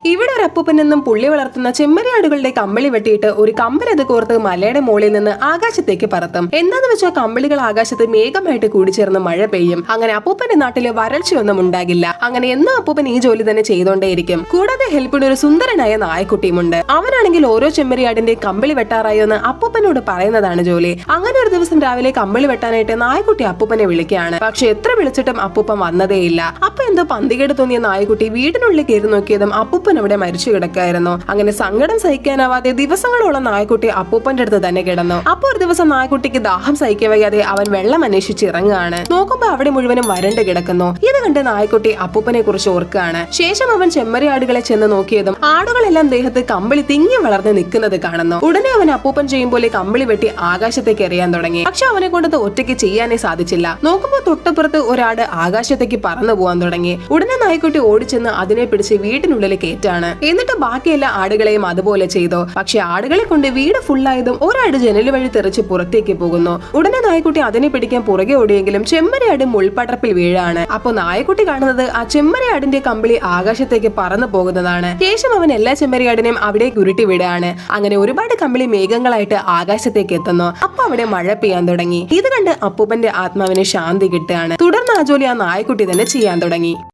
ഇവിടെ ഒരു അപ്പൂപ്പൻ നിന്നും പുള്ളി വളർത്തുന്ന ചെമ്മരിയാടുകളുടെ കമ്പിളി വെട്ടിയിട്ട് ഒരു കമ്പലത് കോർത്ത് മലയുടെ മുകളിൽ നിന്ന് ആകാശത്തേക്ക് പറത്തും. എന്താന്ന് വെച്ചാൽ കമ്പിളികൾ ആകാശത്ത് മേഘമായിട്ട് കൂടിച്ചേർന്ന് മഴ പെയ്യും. അങ്ങനെ അപ്പൂപ്പന്റെ നാട്ടില് വരൾച്ചയൊന്നും ഉണ്ടാകില്ല. അങ്ങനെ എന്നും അപ്പൂപ്പൻ ഈ ജോലി തന്നെ ചെയ്തോണ്ടേയിരിക്കും. കൂടാതെ ഹെൽപ്പിന് ഒരു സുന്ദരനായ നായക്കുട്ടിയുമുണ്ട്. അവനാണെങ്കിൽ ഓരോ ചെമ്മരിയാടിന്റെ കമ്പിളി വെട്ടാറായോ എന്ന് അപ്പൂപ്പനോട് പറയുന്നതാണ് ജോലി. അങ്ങനെ ഒരു ദിവസം രാവിലെ കമ്പിളി വെട്ടാനായിട്ട് നായക്കുട്ടി അപ്പൂപ്പനെ വിളിക്കുകയാണ്. പക്ഷെ എത്ര വിളിച്ചിട്ടും അപ്പൂപ്പൻ വന്നതേയില്ല. അപ്പൊ എന്തോ പന്തികേട് തോന്നിയ നായക്കുട്ടി വീടിനുള്ളിൽ കയറി നോക്കിയതും അപ്പൂപ്പൻ അവിടെ മരിച്ചു കിടക്കായിരുന്നു. അങ്ങനെ സങ്കടം സഹിക്കാനാവാതെ ദിവസങ്ങളോളം നായക്കുട്ടി അപ്പൂപ്പന്റെ അടുത്ത് തന്നെ കിടന്നു. അപ്പൊ ഒരു ദിവസം നായക്കുട്ടിക്ക് ദാഹം സഹിക്കാൻ വയ്യാതെ അവൻ വെള്ളം അന്വേഷിച്ച് ഇറങ്ങുകയാണ്. നോക്കുമ്പോ അവിടെ മുഴുവനും വരണ്ട് കിടക്കുന്നു. ഇത് കണ്ട് നായക്കുട്ടി അപ്പൂപ്പനെ കുറിച്ച് ഓർക്കുകയാണ്. ശേഷം അവൻ ചെമ്മരിയാടുകളെ ചെന്ന് നോക്കിയതും ആടുകളെല്ലാം ദേഹത്ത് കമ്പിളി തിങ്ങി വളർന്ന് നിൽക്കുന്നത് കാണുന്നു. ഉടനെ അവൻ അപ്പൂപ്പൻ ചെയ്യും പോലെ കമ്പിളി വെട്ടി ആകാശത്തേക്ക് എറിയാൻ തുടങ്ങി. പക്ഷെ അവനെ കൊണ്ട് ഒറ്റയ്ക്ക് ചെയ്യാനേ സാധിച്ചില്ല. നോക്കുമ്പോ തൊട്ടപ്പുറത്ത് ഒരാട് ആകാശത്തേക്ക് പറന്നു പോകാൻ തുടങ്ങി. ഉടനെ നായക്കുട്ടി ഓടിച്ചെന്ന് അതിനെ പിടിച്ച് വീട്ടിനുള്ളിൽ കേറ്റാണ്. എന്നിട്ട് ബാക്കിയെല്ലാ ആടുകളെയും അതുപോലെ ചെയ്തു. പക്ഷെ ആടുകളെ കൊണ്ട് വീട് ഫുള്ളായതും ഒരാട് ജനല് വഴി തെറിച്ച് പുറത്തേക്ക് പോകുന്നു. ഉടനെ നായക്കുട്ടി അതിനെ പിടിക്കാൻ പുറകെ ഓടിയെങ്കിലും ചെമ്മരിയാട് മുൾപടർപ്പിൽ വീഴാണ്. അപ്പൊ നായക്കുട്ടി കാണുന്നത് ആ ചെമ്മരിയാടിന്റെ കമ്പിളി ആകാശത്തേക്ക് പറന്നു പോകുന്നതാണ്. ശേഷം അവൻ എല്ലാ ചെമ്മരിയാടിനെയും അവിടെ ഉരുട്ടി വിടുകയാണ്. അങ്ങനെ ഒരുപാട് കമ്പിളി മേഘങ്ങളായിട്ട് ആകാശത്തേക്ക് എത്തുന്നു. അപ്പൊ അവിടെ മഴ പെയ്യാൻ തുടങ്ങി. ഇത് കണ്ട് അപ്പൂപ്പന്റെ ആത്മാവിന് ശാന്തി കിട്ടുകയാണ്. തുടർന്ന് ആ ജോലി ആ നായക്കുട്ടി തന്നെ ചെയ്യാൻ തുടങ്ങി.